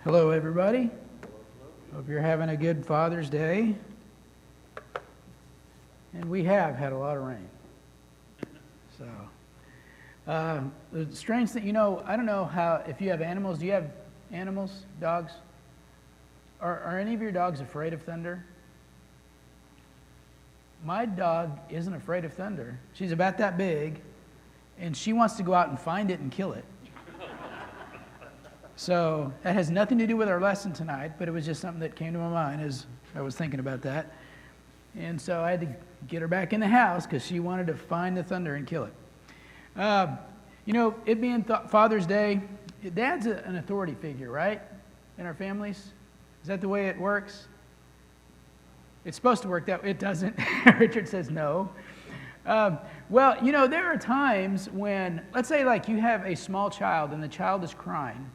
Hello, everybody. Hope you're having a good Father's Day. And we have had a lot of rain. So, the strange thing, I don't know if you have animals. Do you have animals, dogs? Are any of your dogs afraid of thunder? My dog isn't afraid of thunder. She's about that big, and she wants to go out and find it and kill it. So that has nothing to do with our lesson tonight, but it was just something that came to my mind as I was thinking about that. And so I had to get her back in the house because she wanted to find the thunder and kill it. It being Father's Day, Dad's an authority figure, right? In our families. Is that the way it works? It's supposed to work that way. It doesn't. Richard says no. There are times when, let's say like you have a small child and the child is crying,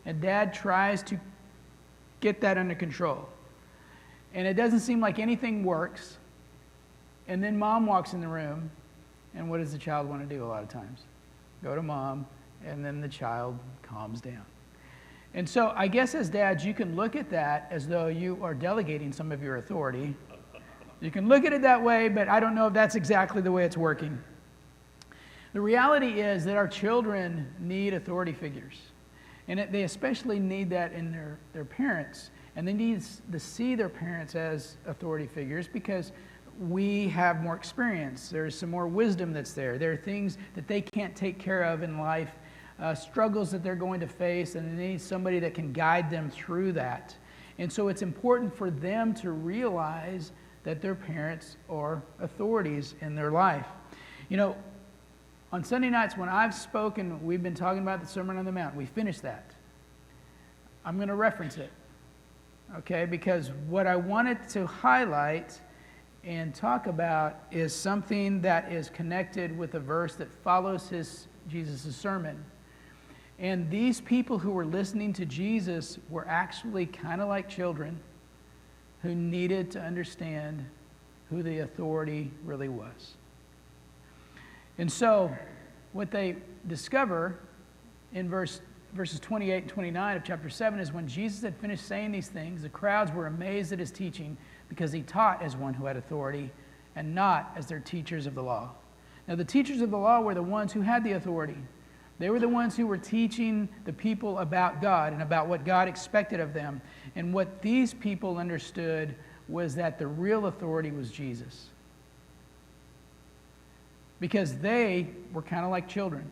and Dad tries to get that under control. And it doesn't seem like anything works. And then Mom walks in the room, and what does the child want to do a lot of times? Go to Mom, and then the child calms down. And so I guess as dads, you can look at that as though you are delegating some of your authority. You can look at it that way, but I don't know if that's exactly the way it's working. The reality is that our children need authority figures. And they especially need that in their parents. And they need to see their parents as authority figures because we have more experience. There's some more wisdom that's there. There are things that they can't take care of in life, struggles that they're going to face, and they need somebody that can guide them through that. And so it's important for them to realize that their parents are authorities in their life. On Sunday nights when I've spoken, we've been talking about the Sermon on the Mount. We finished that. I'm going to reference it, okay? Because what I wanted to highlight and talk about is something that is connected with a verse that follows Jesus' sermon. And these people who were listening to Jesus were actually kind of like children who needed to understand who the authority really was. And so what they discover in verses 28 and 29 of chapter 7 is when Jesus had finished saying these things, the crowds were amazed at his teaching because he taught as one who had authority and not as their teachers of the law. Now, the teachers of the law were the ones who had the authority. They were the ones who were teaching the people about God and about what God expected of them. And what these people understood was that the real authority was Jesus. Because they were kind of like children.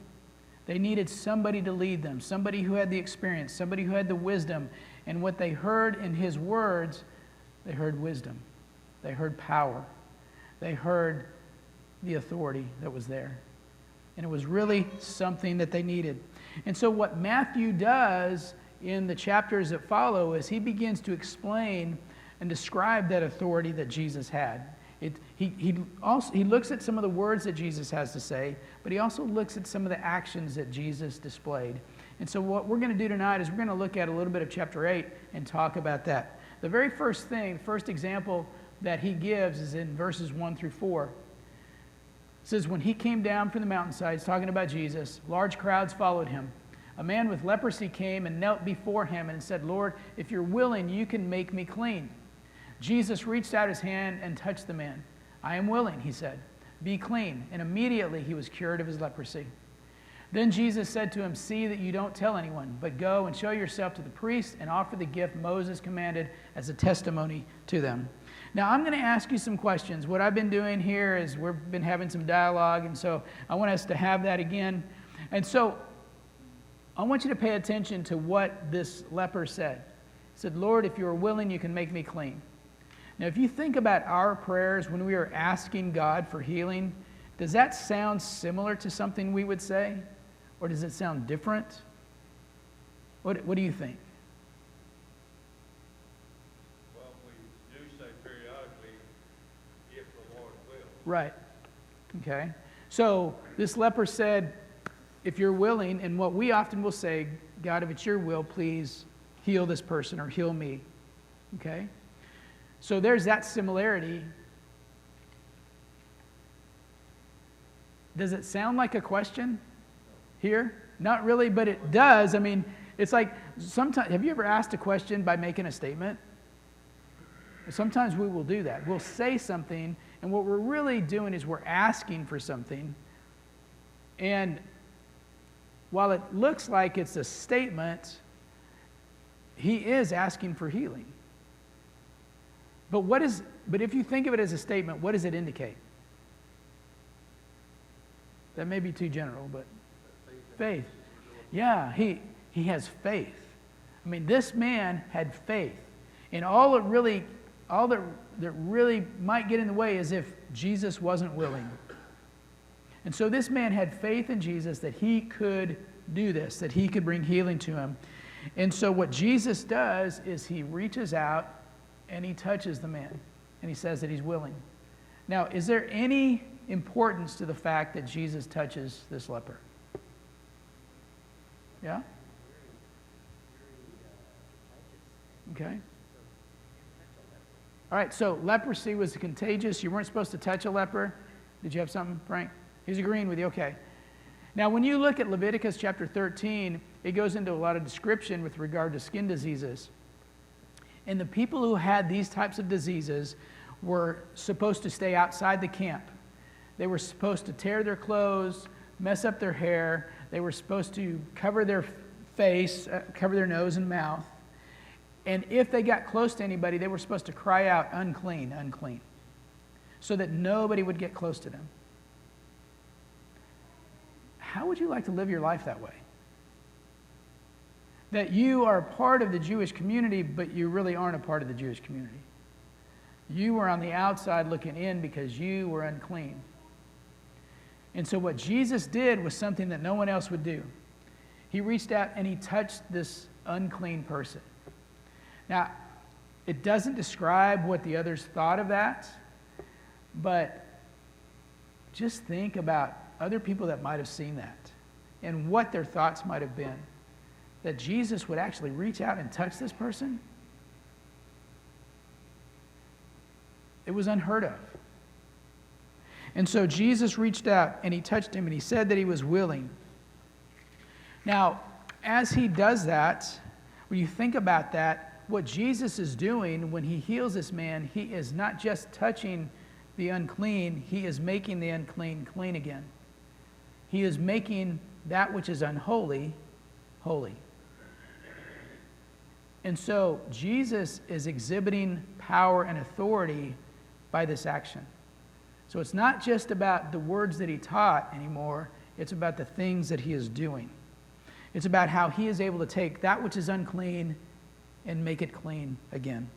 They needed somebody to lead them, somebody who had the experience, somebody who had the wisdom. And what they heard in his words, they heard wisdom. They heard power. They heard the authority that was there. And it was really something that they needed. And so what Matthew does in the chapters that follow is he begins to explain and describe that authority that Jesus had. He looks at some of the words that Jesus has to say, but he also looks at some of the actions that Jesus displayed. And so what we're going to do tonight is we're going to look at a little bit of chapter 8 and talk about that. The very first example that he gives is in verses 1 through 4. It says, when he came down from the mountainsides, talking about Jesus, large crowds followed him. A man with leprosy came and knelt before him and said, Lord, if you're willing, you can make me clean. Jesus reached out his hand and touched the man. I am willing, he said. Be clean. And immediately he was cured of his leprosy. Then Jesus said to him, see that you don't tell anyone, but go and show yourself to the priest and offer the gift Moses commanded as a testimony to them. Now, I'm going to ask you some questions. What I've been doing here is we've been having some dialogue, and so I want us to have that again. And so I want you to pay attention to what this leper said. He said, Lord, if you are willing, you can make me clean. Now, if you think about our prayers when we are asking God for healing, does that sound similar to something we would say? Or does it sound different? What do you think? Well, we do say periodically, if the Lord will. Right. Okay. So this leper said, if you're willing, and what we often will say, God, if it's your will, please heal this person or heal me. Okay? So there's that similarity. Does it sound like a question here? Not really, but it does. I mean, It's like sometimes, have you ever asked a question by making a statement? Sometimes we will do that. We'll say something, and what we're really doing is we're asking for something. And while it looks like it's a statement, he is asking for healing. But if you think of it as a statement, what does it indicate? That may be too general, but faith. Yeah, he has faith. I mean, this man had faith. And all that really might get in the way is if Jesus wasn't willing. And so this man had faith in Jesus that he could do this, that he could bring healing to him. And so what Jesus does is he reaches out and he touches the man. And he says that he's willing. Now, is there any importance to the fact that Jesus touches this leper? Yeah? Okay. All right, so leprosy was contagious. You weren't supposed to touch a leper. Did you have something, Frank? He's agreeing with you. Okay. Now, when you look at Leviticus chapter 13, it goes into a lot of description with regard to skin diseases. And the people who had these types of diseases were supposed to stay outside the camp. They were supposed to tear their clothes, mess up their hair. They were supposed to cover their face, cover their nose and mouth. And if they got close to anybody, they were supposed to cry out, unclean, unclean, so that nobody would get close to them. How would you like to live your life that way? That you are a part of the Jewish community, but you really aren't a part of the Jewish community. You were on the outside looking in because you were unclean. And so what Jesus did was something that no one else would do. He reached out and he touched this unclean person. Now, it doesn't describe what the others thought of that, but just think about other people that might have seen that and what their thoughts might have been. That Jesus would actually reach out and touch this person? It was unheard of. And so Jesus reached out and he touched him and he said that he was willing. Now, as he does that, when you think about that, what Jesus is doing when he heals this man, he is not just touching the unclean, he is making the unclean clean again. He is making that which is unholy, holy. And so Jesus is exhibiting power and authority by this action. So it's not just about the words that he taught anymore, it's about the things that he is doing. It's about how he is able to take that which is unclean and make it clean again.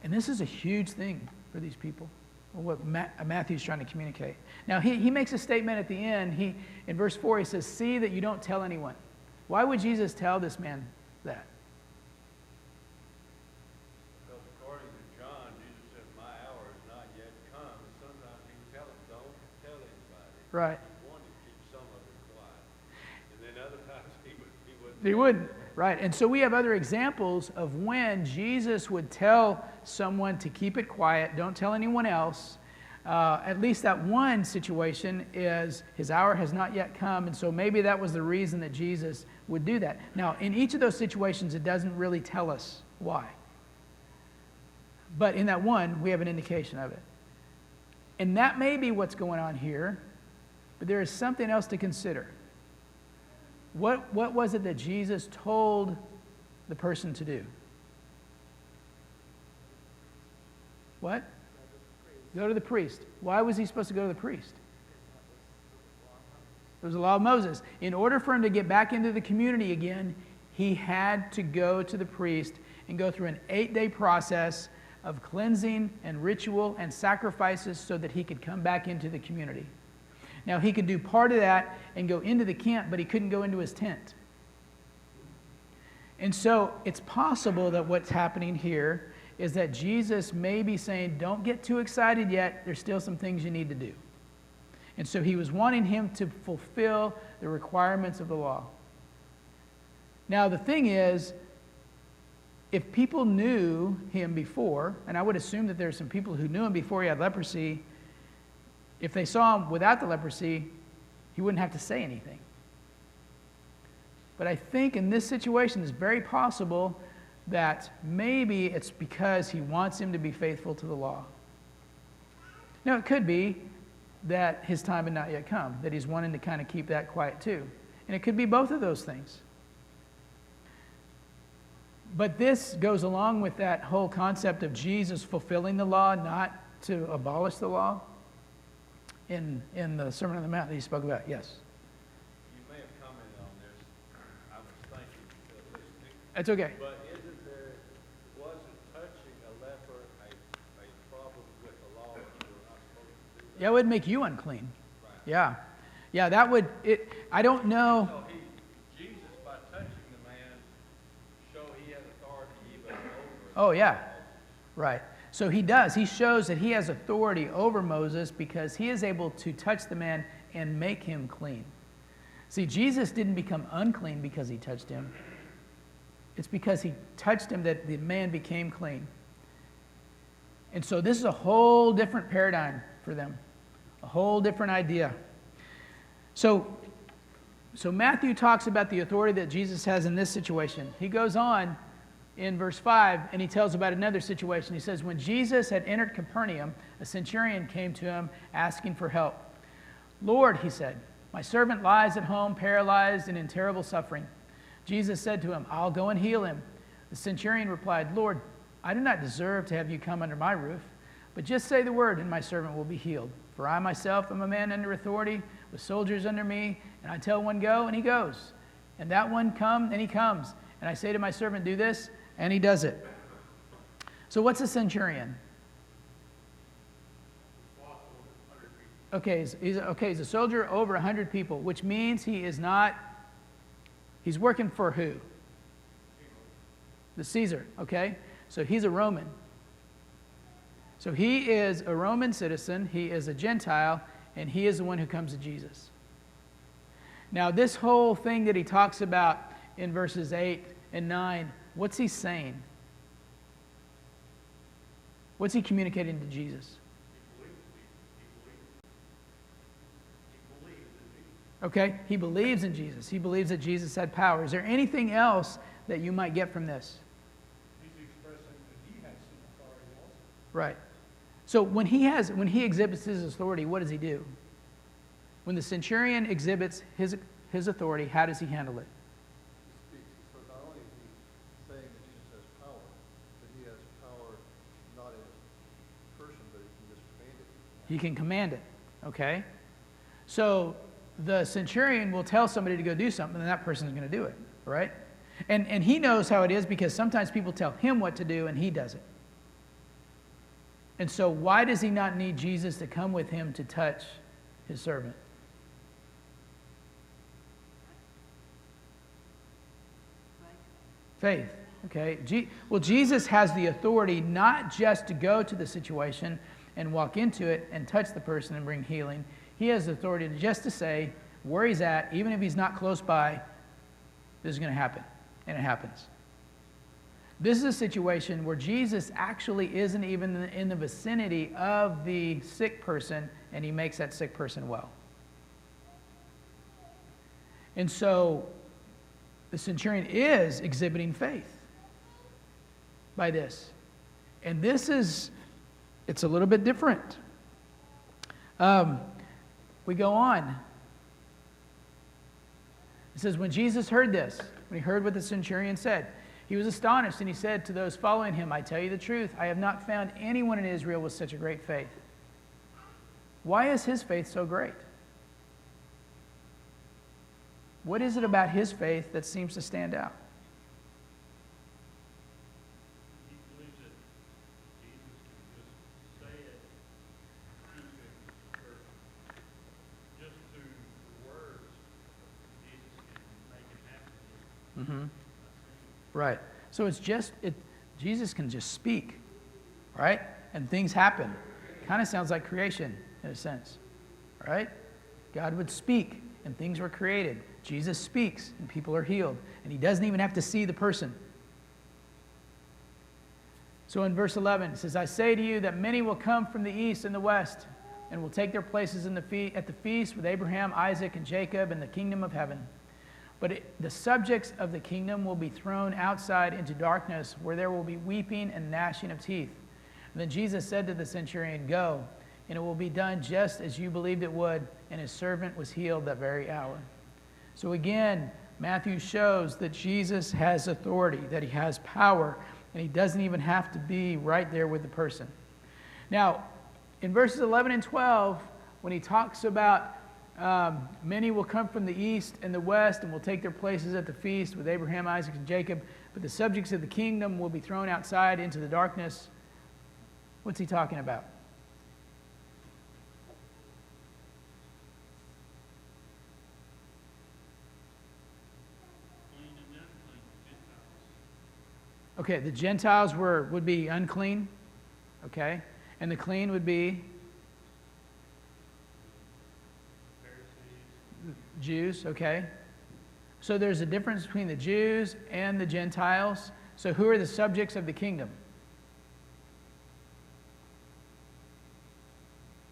And this is a huge thing for these people, what Matthew's trying to communicate. Now, he makes a statement at the end. In verse 4, he says, "See that you don't tell anyone." Why would Jesus tell this man that? Because according to John, Jesus said, "My hour is not yet come." And sometimes he would tell them, "Don't tell anybody." Right. He wanted to keep some of it quiet. And then other times he wouldn't. He wouldn't. Right. And so we have other examples of when Jesus would tell someone to keep it quiet, don't tell anyone else. At least that one situation is his hour has not yet come. And so maybe that was the reason that Jesus would do that. Now, in each of those situations, it doesn't really tell us why. But in that one, we have an indication of it. And that may be what's going on here, but there is something else to consider. What was it that Jesus told the person to do? What? Go to the priest. Why was he supposed to go to the priest? It was the law of Moses. In order for him to get back into the community again, he had to go to the priest and go through an 8-day process of cleansing and ritual and sacrifices so that he could come back into the community. Now, he could do part of that and go into the camp, but he couldn't go into his tent. And so it's possible that what's happening here is that Jesus may be saying, don't get too excited yet. There's still some things you need to do. And so he was wanting him to fulfill the requirements of the law. Now, the thing is, if people knew him before, and I would assume that there's some people who knew him before he had leprosy, if they saw him without the leprosy, he wouldn't have to say anything. But I think in this situation, it's very possible that maybe it's because he wants him to be faithful to the law. Now, it could be that his time had not yet come, that he's wanting to kind of keep that quiet too. And it could be both of those things. But this goes along with that whole concept of Jesus fulfilling the law, not to abolish the law, in the Sermon on the Mount that he spoke about. Yes? You may have commented on this. I was thinking, listening. That's okay. But wasn't touching a leper a problem with the law that you were not supposed to do that? Yeah, it would make you unclean. Right. Yeah. Yeah, that would, I don't know. So Jesus, by touching the man, showed he had authority even over. Oh, yeah. Right. So he does. He shows that he has authority over Moses because he is able to touch the man and make him clean. See, Jesus didn't become unclean because he touched him. It's because he touched him that the man became clean. And so this is a whole different paradigm for them, a whole different idea. So Matthew talks about the authority that Jesus has in this situation. He goes on in verse 5, and he tells about another situation. He says, when Jesus had entered Capernaum, a centurion came to him asking for help. Lord, he said, my servant lies at home, paralyzed and in terrible suffering. Jesus said to him, I'll go and heal him. The centurion replied, Lord, I do not deserve to have you come under my roof, but just say the word, and my servant will be healed. For I myself am a man under authority, with soldiers under me, and I tell one go, and he goes. And that one come, and he comes. And I say to my servant, do this, and he does it. So what's a centurion? Okay, he's a soldier over 100 people, which means he's working for who? The Caesar, okay? So he's a Roman. So he is a Roman citizen, he is a Gentile, and he is the one who comes to Jesus. Now, this whole thing that he talks about in verses 8 and 9, what's he saying? What's he communicating to Jesus? Okay, he believes in Jesus. He believes that Jesus had power. Is there anything else that you might get from this? He's expressing that he has some authority also. Right. So when he exhibits his authority, what does he do? When the centurion exhibits his authority, how does he handle it? He speaks. So not only is he saying that Jesus has power, but he has power not in his person, but he can just command it. He can command it. Okay? So the centurion will tell somebody to go do something, and that person is going to do it. Right? And he knows how it is because sometimes people tell him what to do, and he does it. And so why does he not need Jesus to come with him to touch his servant? Faith. Okay. Well, Jesus has the authority not just to go to the situation and walk into it and touch the person and bring healing. He has the authority just to say where he's at, even if he's not close by, this is going to happen. And it happens. This is a situation where Jesus actually isn't even in the vicinity of the sick person, and he makes that sick person well. And so the centurion is exhibiting faith by this. And this is, it's a little bit different. We go on. It says, when Jesus heard this, when he heard what the centurion said, he was astonished, and he said to those following him, I tell you the truth, I have not found anyone in Israel with such a great faith. Why is his faith so great? What is it about his faith that seems to stand out? He believes that Jesus can just say it, he can, or just through the words, Jesus can make it happen. Mm-hmm. Right. So it's just, Jesus can just speak, right? And things happen. Kind of sounds like creation in a sense, right? God would speak and things were created. Jesus speaks and people are healed. And he doesn't even have to see the person. So in verse 11, it says, I say to you that many will come from the east and the west and will take their places at the feast with Abraham, Isaac, and Jacob in the kingdom of heaven. But the subjects of the kingdom will be thrown outside into darkness, where there will be weeping and gnashing of teeth. And then Jesus said to the centurion, "Go, and it will be done just as you believed it would." And his servant was healed that very hour. So again, Matthew shows that Jesus has authority, that he has power, and he doesn't even have to be right there with the person. Now, in verses 11 and 12, when he talks about many will come from the east and the west and will take their places at the feast with Abraham, Isaac, and Jacob, but the subjects of the kingdom will be thrown outside into the darkness. What's he talking about? Clean and unclean, Gentiles. Okay, the Gentiles would be unclean, okay, and the clean would be Pharisees. Jews, okay. So there's a difference between the Jews and the Gentiles. So who are the subjects of the kingdom?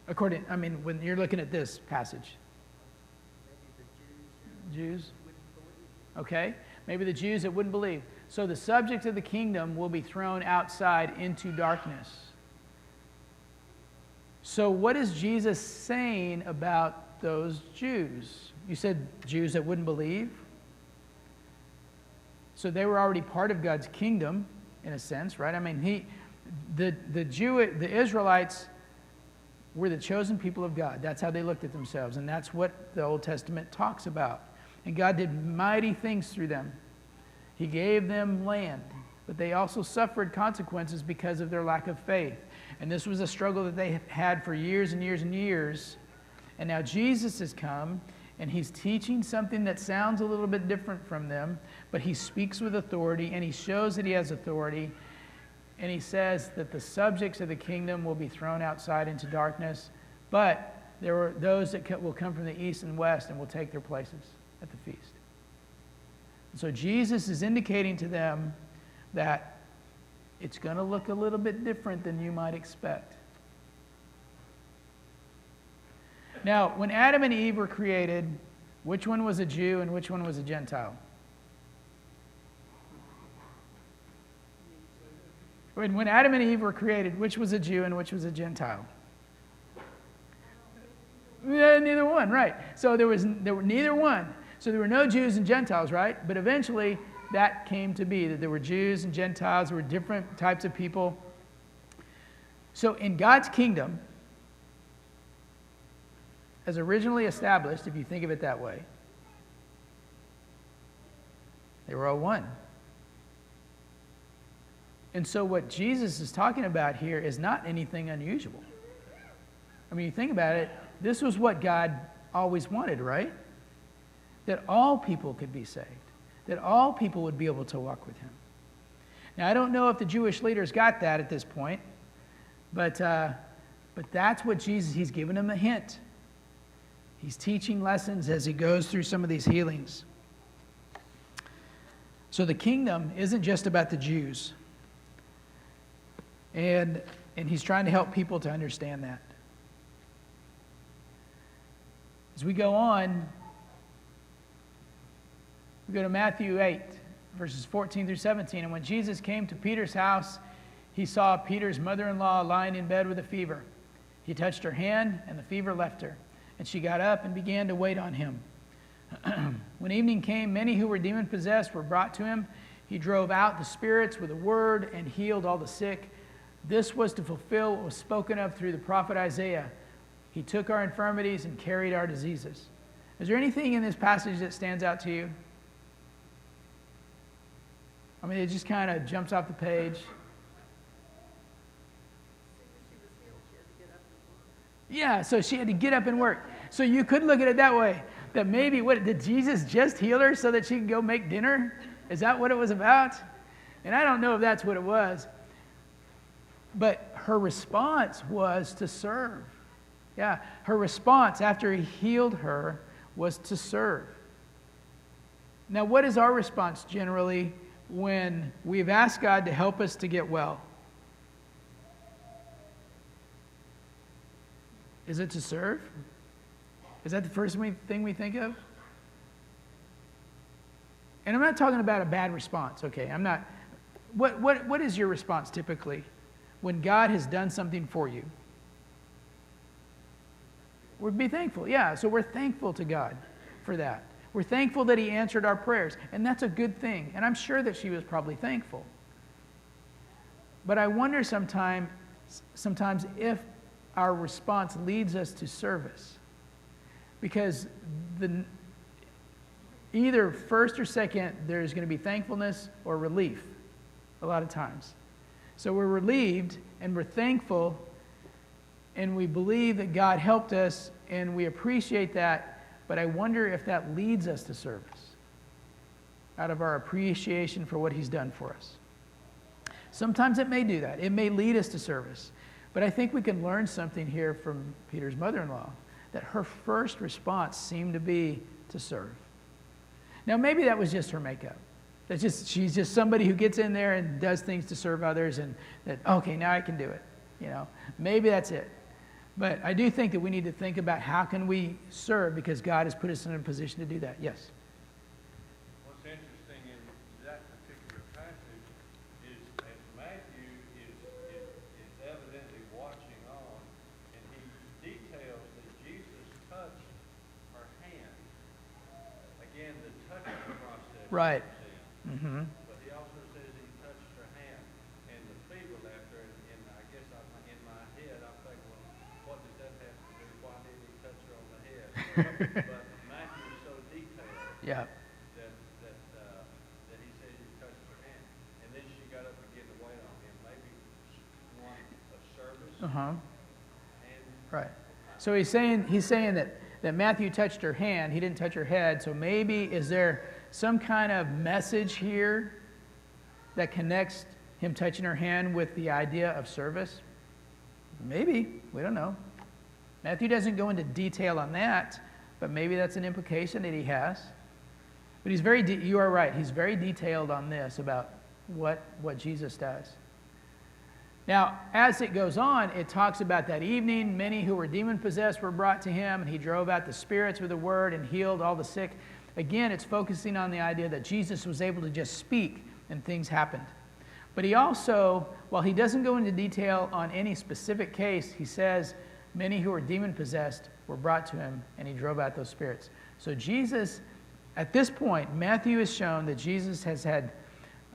When you're looking at this passage. Jews? Okay. Maybe the Jews that wouldn't believe. So the subjects of the kingdom will be thrown outside into darkness. So what is Jesus saying about those Jews? You said Jews that wouldn't believe. So they were already part of God's kingdom, in a sense, right? I mean, the Israelites were the chosen people of God. That's how they looked at themselves, and that's what the Old Testament talks about. And God did mighty things through them. He gave them land, but they also suffered consequences because of their lack of faith. And this was a struggle that they had for years and years and years. And now Jesus has come, and he's teaching something that sounds a little bit different from them, but he speaks with authority, and he shows that he has authority. And he says that the subjects of the kingdom will be thrown outside into darkness, but there are those that will come from the east and west and will take their places at the feast. So Jesus is indicating to them that it's going to look a little bit different than you might expect. Now, when Adam and Eve were created, which one was a Jew and which one was a Gentile? When Adam and Eve were created, which was a Jew and which was a Gentile? Neither one, right. So there were neither one. So there were no Jews and Gentiles, right? But eventually that came to be, that there were Jews and Gentiles, there were different types of people. So in God's kingdom, as originally established, if you think of it that way, they were all one. And so what Jesus is talking about here is not anything unusual. I mean, you think about it, this was what God always wanted, right? That all people could be saved, that all people would be able to walk with him. Now, I don't know if the Jewish leaders got that at this point, but that's what Jesus, he's given them a hint. He's teaching lessons as he goes through some of these healings. So the kingdom isn't just about the Jews. And he's trying to help people to understand that. As we go on, we go to Matthew 8, verses 14 through 17. And when Jesus came to Peter's house, he saw Peter's mother-in-law lying in bed with a fever. He touched her hand, and the fever left her. And she got up and began to wait on him. When evening came, many who were demon-possessed were brought to him. He drove out the spirits with a word and healed all the sick. This was to fulfill what was spoken of through the prophet Isaiah. He took our infirmities and carried our diseases. Is there anything in this passage that stands out to you? I mean, it just kind of jumps off the page. Yeah, so she had to get up and work. So you could look at it that way, that maybe, did Jesus just heal her so that she could go make dinner? Is that what it was about? And I don't know if that's what it was. But her response was to serve. Yeah, her response after he healed her was to serve. Now, what is our response generally when we've asked God to help us to get well? Is it to serve? Is that the first thing we think of? And I'm not talking about a bad response, okay? I'm not. What is your response typically when God has done something for you? We'd be thankful, yeah. So we're thankful to God for that. We're thankful that He answered our prayers, and that's a good thing. And I'm sure that she was probably thankful. But I wonder sometimes if our response leads us to service. Because either first or second, there's going to be thankfulness or relief a lot of times. So we're relieved and we're thankful and we believe that God helped us and we appreciate that, but I wonder if that leads us to service out of our appreciation for what He's done for us. Sometimes it may do that. It may lead us to service. But I think we can learn something here from Peter's mother-in-law, that her first response seemed to be to serve. Now, maybe that was just her makeup. She's just somebody who gets in there and does things to serve others and that, okay, now I can do it. You know, maybe that's it. But I do think that we need to think about how can we serve because God has put us in a position to do that. Yes? What's interesting in that particular passage is as Matthew is evidently watching on, and he details that Jesus touched her hand. Again, the touching process. Right. Mm-hmm. But he also says he touched her hand. And the feeble laughter, and I guess in my head, I'm thinking, well, what does that have to do? Why did he touch her on the head? But Matthew is so detailed. Yeah. That he said he touched her hand. And then she got up and began to wait on him. Maybe one of service. Uh-huh. And Right. So he's saying that Matthew touched her hand. He didn't touch her head. So maybe is there some kind of message here that connects him touching her hand with the idea of service? Maybe. We don't know. Matthew doesn't go into detail on that, but maybe that's an implication that he has. But you are right. He's very detailed on this about what Jesus does. Now, as it goes on, it talks about that evening, many who were demon-possessed were brought to him, and he drove out the spirits with a word and healed all the sick. Again, it's focusing on the idea that Jesus was able to just speak and things happened. But he also, while he doesn't go into detail on any specific case, he says many who were demon-possessed were brought to him, and he drove out those spirits. So Jesus, at this point, Matthew has shown that Jesus has had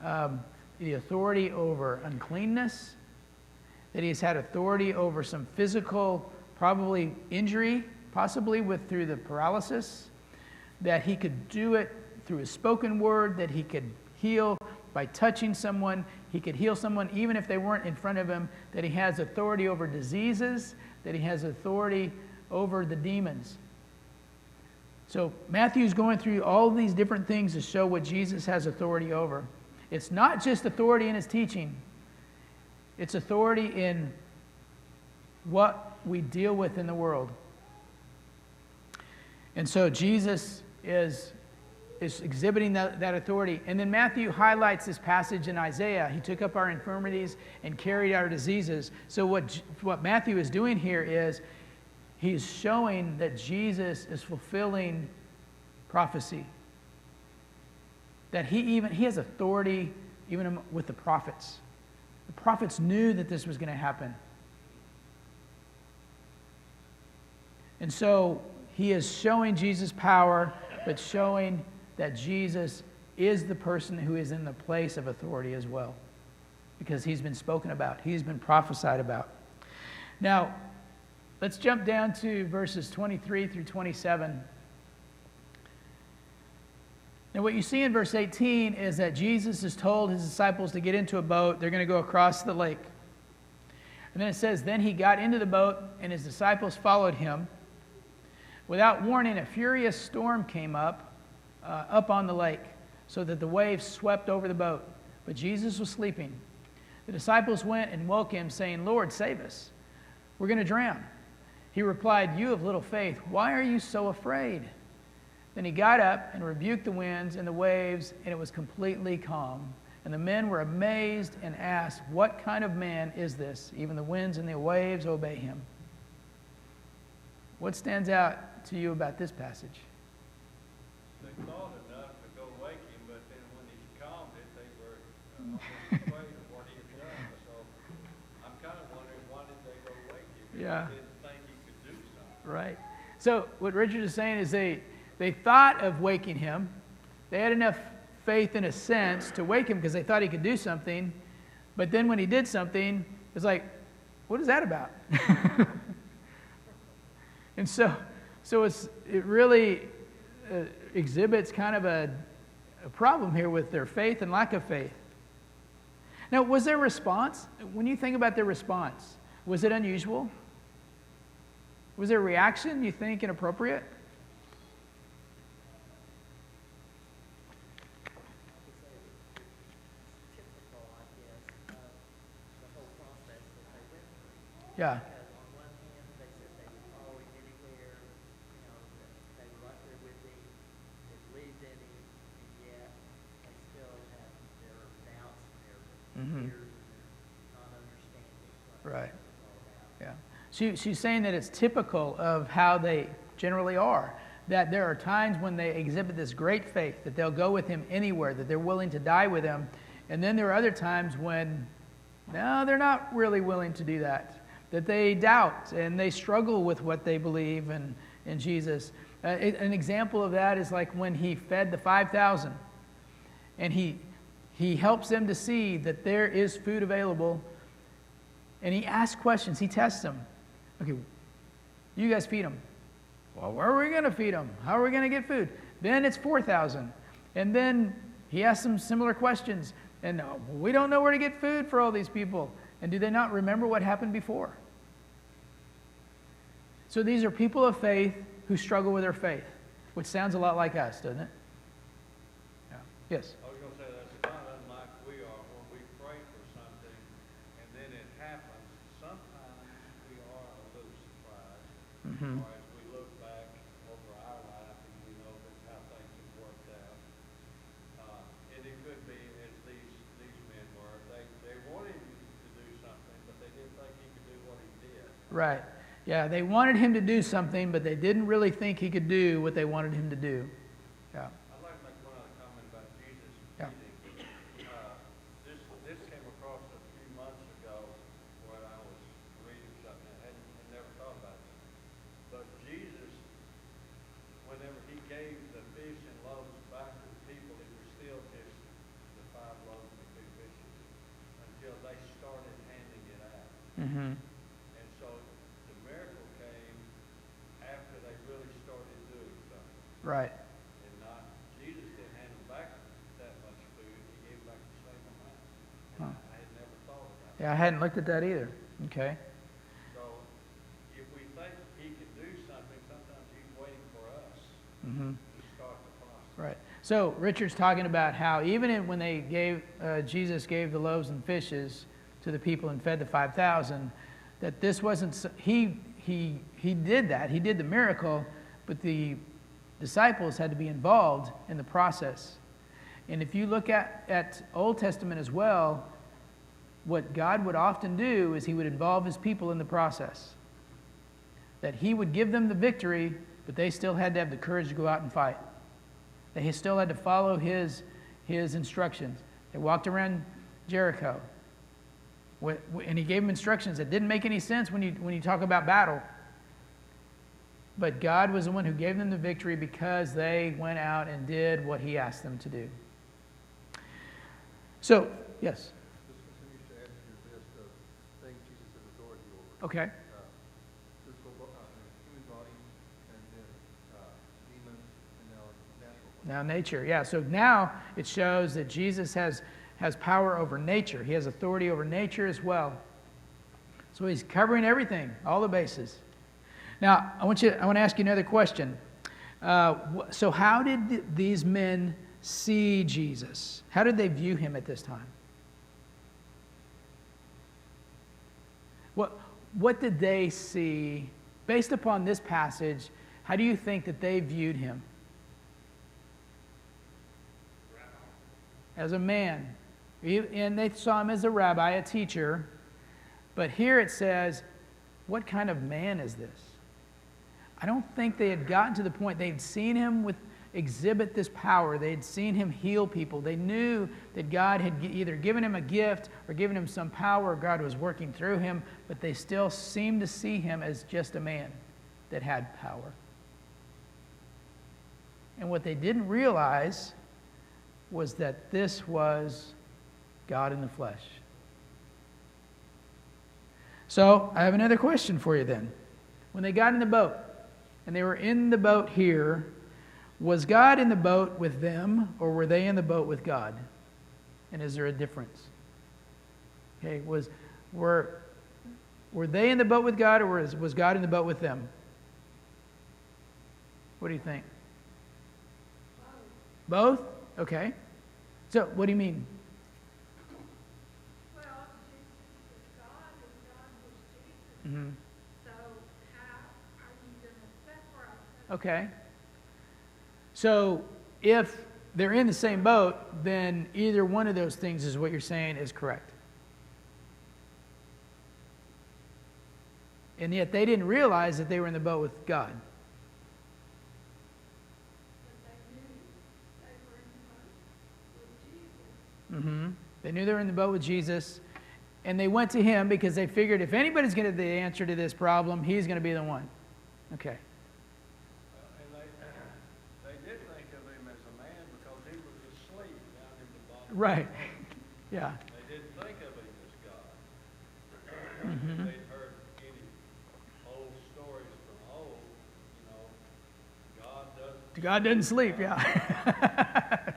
the authority over uncleanness, that he's had authority over some physical, probably injury, possibly through the paralysis, that he could do it through a spoken word, that he could heal by touching someone, he could heal someone even if they weren't in front of him, that he has authority over diseases, that he has authority over the demons. So Matthew's going through all these different things to show what Jesus has authority over. It's not just authority in his teaching. It's authority in what we deal with in the world. And so Jesus is exhibiting that authority. And then Matthew highlights this passage in Isaiah. He took up our infirmities and carried our diseases. So what Matthew is doing here is he's showing that Jesus is fulfilling prophecy. That he has authority even with the prophets. The prophets knew that this was going to happen. And so he is showing Jesus' power, but showing that Jesus is the person who is in the place of authority as well. Because he's been spoken about. He's been prophesied about. Now, let's jump down to verses 23 through 27. Now, what you see in verse 18 is that Jesus has told his disciples to get into a boat. They're going to go across the lake. And then it says, then he got into the boat, and his disciples followed him. Without warning, a furious storm came up on the lake, so that the waves swept over the boat. But Jesus was sleeping. The disciples went and woke him, saying, Lord, save us. We're going to drown. He replied, you of little faith, why are you so afraid? Then he got up and rebuked the winds and the waves, and it was completely calm. And the men were amazed and asked, what kind of man is this? Even the winds and the waves obey him. What stands out to you about this passage? they thought enough to go wake him, but was afraid of what he had done. So I'm kind of wondering, why did they go wake him? Yeah. They didn't think he could do something. Right. So what Richard is saying is they thought of waking him. They had enough faith in a sense to wake him because they thought he could do something. But then when he did something, it's like, what is that about? And so it really exhibits kind of a problem here with their faith and lack of faith. Now, was their response, when you think about their response, was it unusual? Was their reaction, you think, inappropriate? Typical, I guess, of the whole process that they went through. Yeah. Because on one hand, they said they would follow him anywhere, that they were right there with him, they believed in him, and yet they still have their doubts and their fears and their not understanding what Right. it's all about. Yeah. She's saying that it's typical of how they generally are. That there are times when they exhibit this great faith, that they'll go with him anywhere, that they're willing to die with him. And then there are other times when, no, they're not really willing to do that. That they doubt and they struggle with what they believe in Jesus. An example of that is like when he fed the 5,000. And he helps them to see that there is food available. And he asks questions. He tests them. Okay, you guys feed them. Well, where are we going to feed them? How are we going to get food? Then it's 4,000. And then he asks them similar questions. And we don't know where to get food for all these people. And do they not remember what happened before? So these are people of faith who struggle with their faith, which sounds a lot like us, doesn't it? Yeah. Yes? I was going to say, that's not unlike we are when we pray for something and then it happens. Sometimes we are a little surprised. Mm-hmm. Or as we look back over our life and we know that how things have worked out. And it could be, as these men were, they wanted him to do something, but they didn't think he could do what he did. Right. Yeah, they wanted him to do something, but they didn't really think he could do what they wanted him to do. Yeah. I'd like to make one other comment about Jesus Yeah. feeding. This came across a few months ago when I was reading something I had never thought about it. But Jesus, whenever he gave the fish and loaves back to the people, it was still just the 5 loaves and 2 fishes until they started handing it out. Mm-hmm. And so the miracle came after they really started doing something. Right. And not, Jesus didn't hand them back that much food, he gave back the same amount. And I had never thought about that. Yeah, I hadn't looked at that either. Okay. So if we think he can do something, sometimes he's waiting for us Mm-hmm. to start the process. Right. So Richard's talking about how when they gave, Jesus gave the loaves and fishes to the people and fed the 5,000, that this wasn't, he did that. He did the miracle, but the disciples had to be involved in the process. And if you look at Old Testament as well, what God would often do is he would involve his people in the process. That he would give them the victory, but they still had to have the courage to go out and fight. They still had to follow his instructions. They walked around Jericho. And he gave them instructions that didn't make any sense when you talk about battle. But God was the one who gave them the victory because they went out and did what he asked them to do. So, yes. This continues to add to your list of things Jesus has authority over. Okay. Physical, human body, and then demons, and now natural body. Now nature, yeah. So now it shows that Jesus has power over nature. He has authority over nature as well. So he's covering everything, all the bases. Now, I want to ask you another question. So how did these men see Jesus? How did they view him at this time? What did they see? Based upon this passage, how do you think that they viewed him? As a man. And they saw him as a rabbi, a teacher. But here it says, what kind of man is this? I don't think they had gotten to the point. They'd seen him exhibit this power. They had seen him heal people. They knew that God had either given him a gift or given him some power, or God was working through him, but they still seemed to see him as just a man that had power. And what they didn't realize was that this was God in the flesh. So, I have another question for you then. When they got in the boat, and they were in the boat here, was God in the boat with them, or were they in the boat with God? And is there a difference? Okay, were they in the boat with God, or was God in the boat with them? What do you think? Both? Okay. So, what do you mean? Well, Jesus was God and God was Jesus. Mm-hmm. So how are you going to separate them? Okay. So, if they're in the same boat, then either one of those things is what you're saying is correct. And yet they didn't realize that they were in the boat with God. But they knew they were in the boat with Jesus. Mm-hmm. They knew they were in the boat with Jesus, and they went to him because they figured if anybody's going to the answer to this problem, he's going to be the one. Okay. And they did think of him as a man because he was asleep down in the bottom. Right. Yeah. They didn't think of him as God. Mm-hmm. They'd heard any old stories from old, God doesn't sleep, yeah.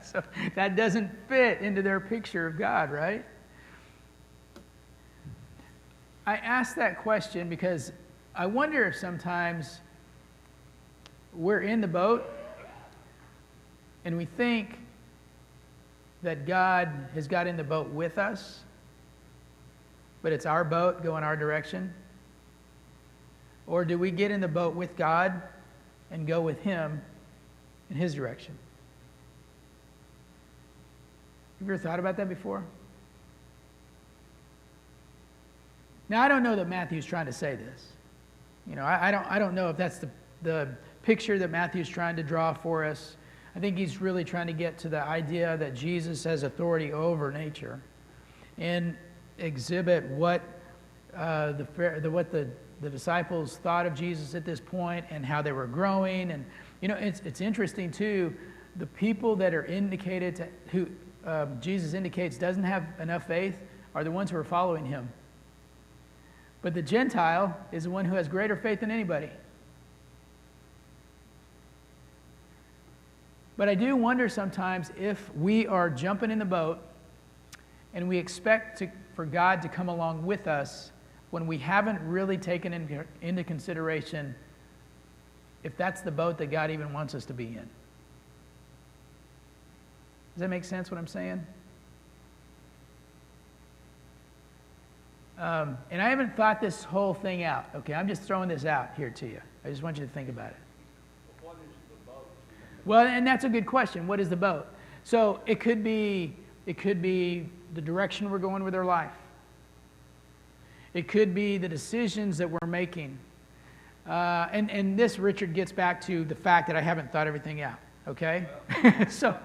So that doesn't fit into their picture of God, right? I ask that question because I wonder if sometimes we're in the boat and we think that God has got in the boat with us, but it's our boat going our direction. Or do we get in the boat with God and go with him in his direction? Have you ever thought about that before? Now, I don't know that Matthew's trying to say this. I don't know if that's the picture that Matthew's trying to draw for us. I think he's really trying to get to the idea that Jesus has authority over nature and exhibit what the disciples thought of Jesus at this point and how they were growing. And it's interesting too. The people that are indicated who Jesus indicates doesn't have enough faith are the ones who are following him. But the Gentile is the one who has greater faith than anybody. But I do wonder sometimes if we are jumping in the boat and we expect for God to come along with us when we haven't really taken into consideration if that's the boat that God even wants us to be in. Does that make sense what I'm saying? And I haven't thought this whole thing out. Okay, I'm just throwing this out here to you. I just want you to think about it. What is the boat? Well, and that's a good question. What is the boat? So it could be the direction we're going with our life. It could be the decisions that we're making. And this, Richard, gets back to the fact that I haven't thought everything out. Okay? So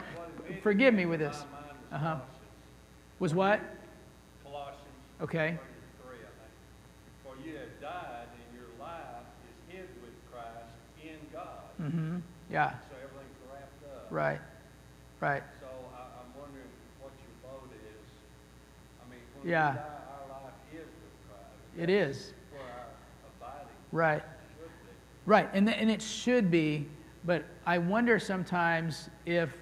forgive me with this. Uh-huh. Was what? Colossians Okay. 3, I think. For you have died, and your life is hid with Christ in God. Mm-hmm. Yeah. So everything's wrapped up. Right. Right. So I'm wondering what your boat is. I mean, when Yeah. we die, our life is with Christ. It is. Where our abiding Right. should be. Right. And it should be, but I wonder sometimes if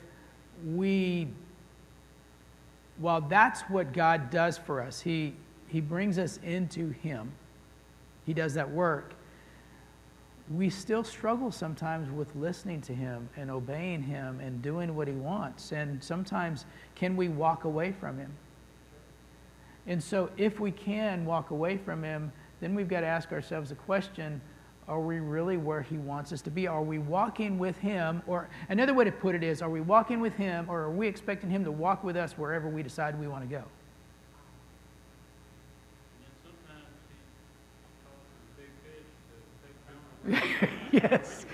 while that's what God does for us, He brings us into Him. He does that work. We still struggle sometimes with listening to Him and obeying Him and doing what He wants. And sometimes, can we walk away from Him? And so if we can walk away from Him, then we've got to ask ourselves the question, are we really where He wants us to be? Are we walking with Him? Or another way to put it is, are we walking with Him, or are we expecting Him to walk with us wherever we decide we want to go? And then sometimes he calls the big fish to take power. Yes,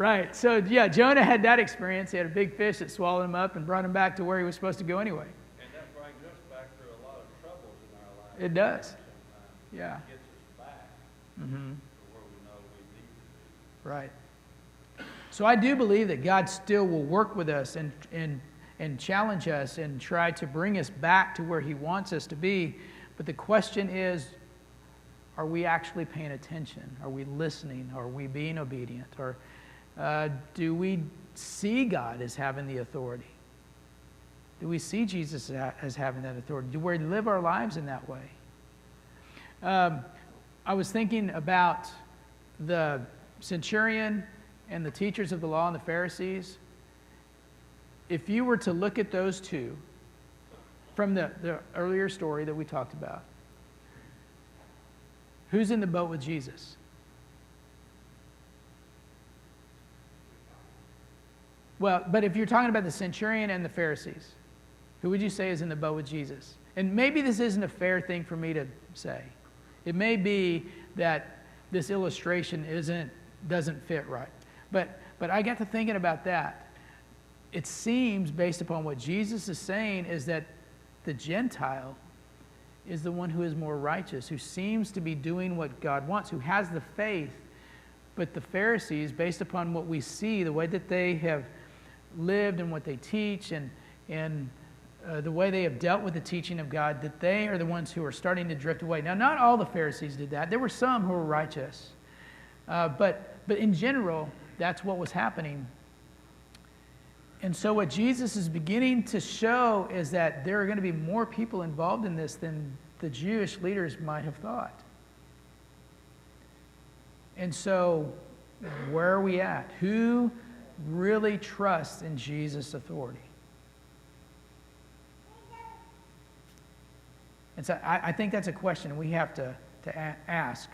Right. So, yeah, Jonah had that experience. He had a big fish that swallowed him up and brought him back to where he was supposed to go anyway. And that brings us back to a lot of troubles in our lives. It does. Sometimes Yeah. it gets us back Mm-hmm. to where we know we need to be. Right. So I do believe that God still will work with us and challenge us and try to bring us back to where He wants us to be. But the question is, are we actually paying attention? Are we listening? Are we being obedient? Or do we see God as having the authority? Do we see Jesus as having that authority? Do we live our lives in that way? I was thinking about the centurion and the teachers of the law and the Pharisees. If you were to look at those two from the earlier story that we talked about, who's in the boat with Jesus? Well, but if you're talking about the centurion and the Pharisees, who would you say is in the boat with Jesus? And maybe this isn't a fair thing for me to say. It may be that this illustration doesn't fit right. But I got to thinking about that. It seems, based upon what Jesus is saying, is that the Gentile is the one who is more righteous, who seems to be doing what God wants, who has the faith. But the Pharisees, based upon what we see, the way that they have lived and what they teach and the way they have dealt with the teaching of God, that they are the ones who are starting to drift away. Now, not all the Pharisees did that. There were some who were righteous. But in general, that's what was happening. And so what Jesus is beginning to show is that there are going to be more people involved in this than the Jewish leaders might have thought. And so where are we at? Who really trusts in Jesus' authority? And so I think that's a question we have to ask.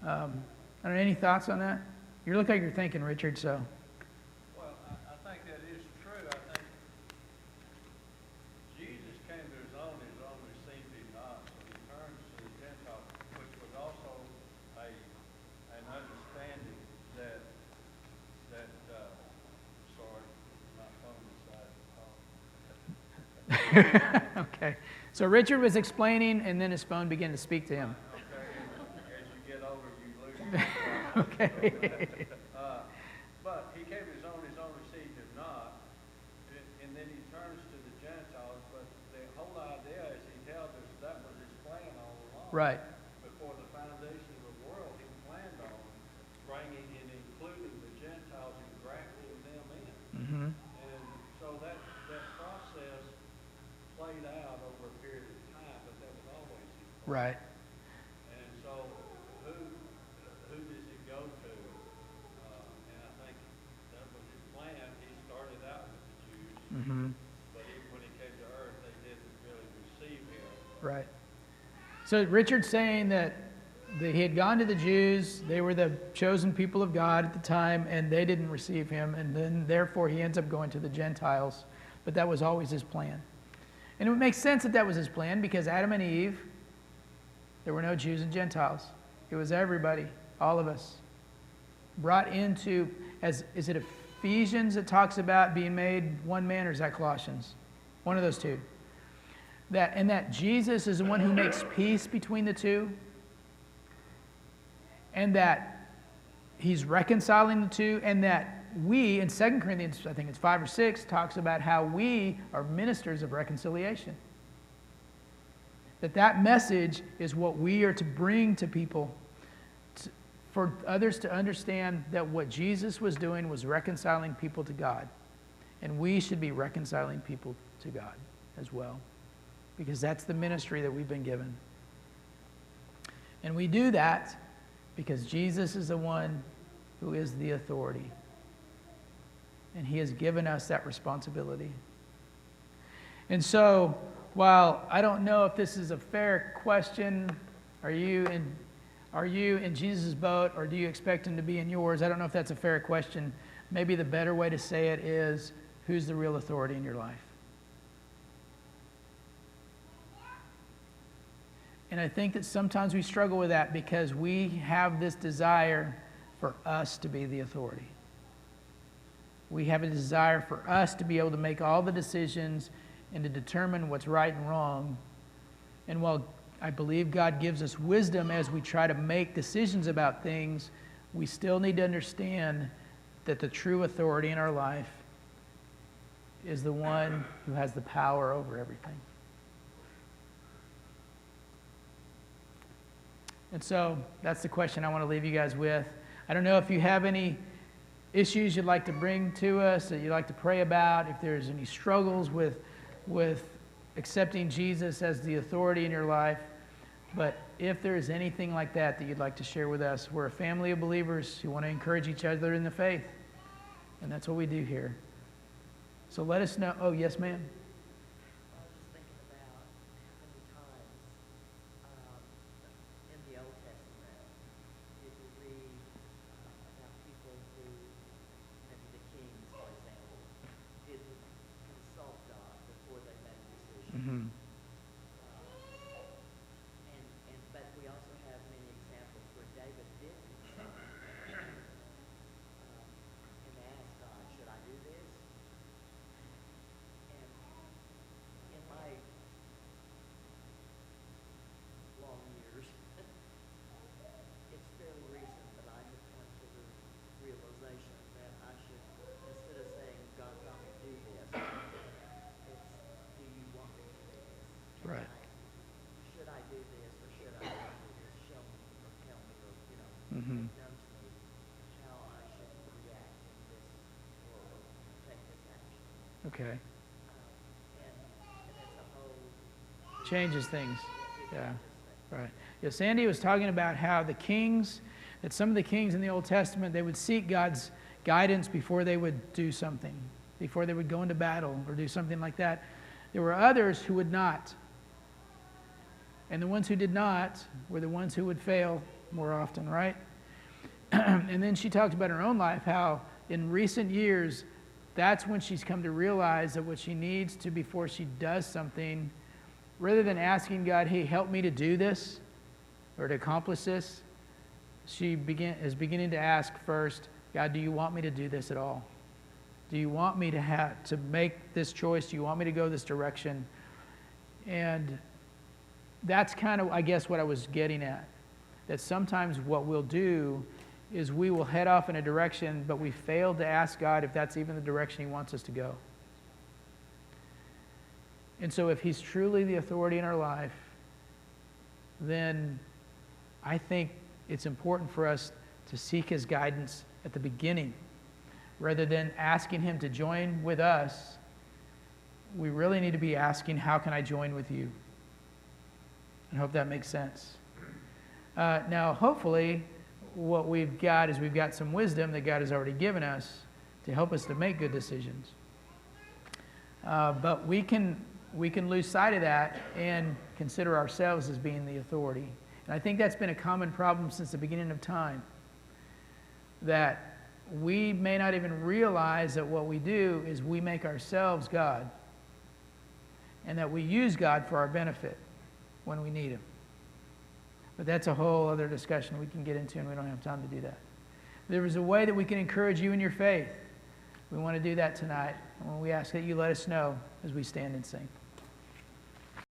I don't know, any thoughts on that? You look like you're thinking, Richard, so. Well, I think that is true. I think Jesus came to his own received him not. So he turns to the Gentiles, which was also an understanding that sorry, my phone decided to call. Okay. So Richard was explaining, and then his phone began to speak to him. Okay, as you get older, you lose your Okay. But he came to his own received him not, and then he turns to the Gentiles, but the whole idea, as he tells us, that was his plan all along. Right. Before the foundation of the world, he planned on bringing and including the Gentiles and grafting them in. Mm-hmm. And so that process played out over a period of time, but that was always his plan. Right. And so who does it go to? And I think that was his plan. He started out with the Jews, Mm-hmm. but when he came to earth, they didn't really receive him. Right. So Richard's saying that he had gone to the Jews, they were the chosen people of God at the time, and they didn't receive him, and then therefore he ends up going to the Gentiles. But that was always his plan. And it would make sense that that was his plan, because Adam and Eve, there were no Jews and Gentiles. It was everybody, all of us, brought into, is it Ephesians that talks about being made one man, or is that Colossians? One of those two. That Jesus is the one who makes peace between the two, and that he's reconciling the two, and that we, in 2 Corinthians, I think it's 5 or 6, talks about how we are ministers of reconciliation. That message is what we are to bring to people, for others to understand that what Jesus was doing was reconciling people to God. And we should be reconciling people to God as well, because that's the ministry that we've been given. And we do that because Jesus is the one who is the authority. And he has given us that responsibility. And so, while I don't know if this is a fair question, are you in Jesus' boat, or do you expect him to be in yours? I don't know if that's a fair question. Maybe the better way to say it is, who's the real authority in your life? And I think that sometimes we struggle with that because we have this desire for us to be the authority. We have a desire for us to be able to make all the decisions and to determine what's right and wrong. And while I believe God gives us wisdom as we try to make decisions about things, we still need to understand that the true authority in our life is the one who has the power over everything. And so that's the question I want to leave you guys with. I don't know if you have any issues you'd like to bring to us, that you'd like to pray about, if there's any struggles with accepting Jesus as the authority in your life. But if there's anything like that that you'd like to share with us, we're a family of believers who want to encourage each other in the faith. And that's what we do here. So let us know. Oh, yes, ma'am. I was just thinking about how many times in the Old Testament did we read about people who, maybe the kings, for example, didn't consult God before they made a decision. But we also have many examples where David did consult and asked God, should I do this? And in my long years, it's fairly recent that I have come to the realization that I should, instead of saying, God, tell me to do this, it's, do you want me to do this? Right. Should I do this or should I not do this? Show me or tell me or, Mhm. nudge me how I should react in this or take this action. Okay. And it's a whole, Changes things. it Yeah. changes things. Right. Yeah, Sandy was talking about how the kings, that some of the kings in the Old Testament, they would seek God's guidance before they would do something, before they would go into battle or do something like that. There were others who would not. And the ones who did not were the ones who would fail more often, right? And then she talked about her own life, how in recent years, that's when she's come to realize that what she needs to, before she does something, rather than asking God, hey, help me to do this or to accomplish this, she is beginning to ask first, God, do you want me to do this at all? Do you want me to make this choice? Do you want me to go this direction? And that's kind of, I guess, what I was getting at. That sometimes what we'll do is we will head off in a direction, but we fail to ask God if that's even the direction He wants us to go. And so if He's truly the authority in our life, then I think it's important for us to seek His guidance at the beginning. Rather than asking Him to join with us, we really need to be asking, how can I join with you? I hope that makes sense. Now, hopefully, what we've got is we've got some wisdom that God has already given us to help us to make good decisions. But we can lose sight of that and consider ourselves as being the authority. And I think that's been a common problem since the beginning of time. That we may not even realize that what we do is we make ourselves God. And that we use God for our benefit when we need Him. But that's a whole other discussion we can get into, and we don't have time to do that. There is a way that we can encourage you in your faith. We want to do that tonight. And we ask that you let us know as we stand and sing.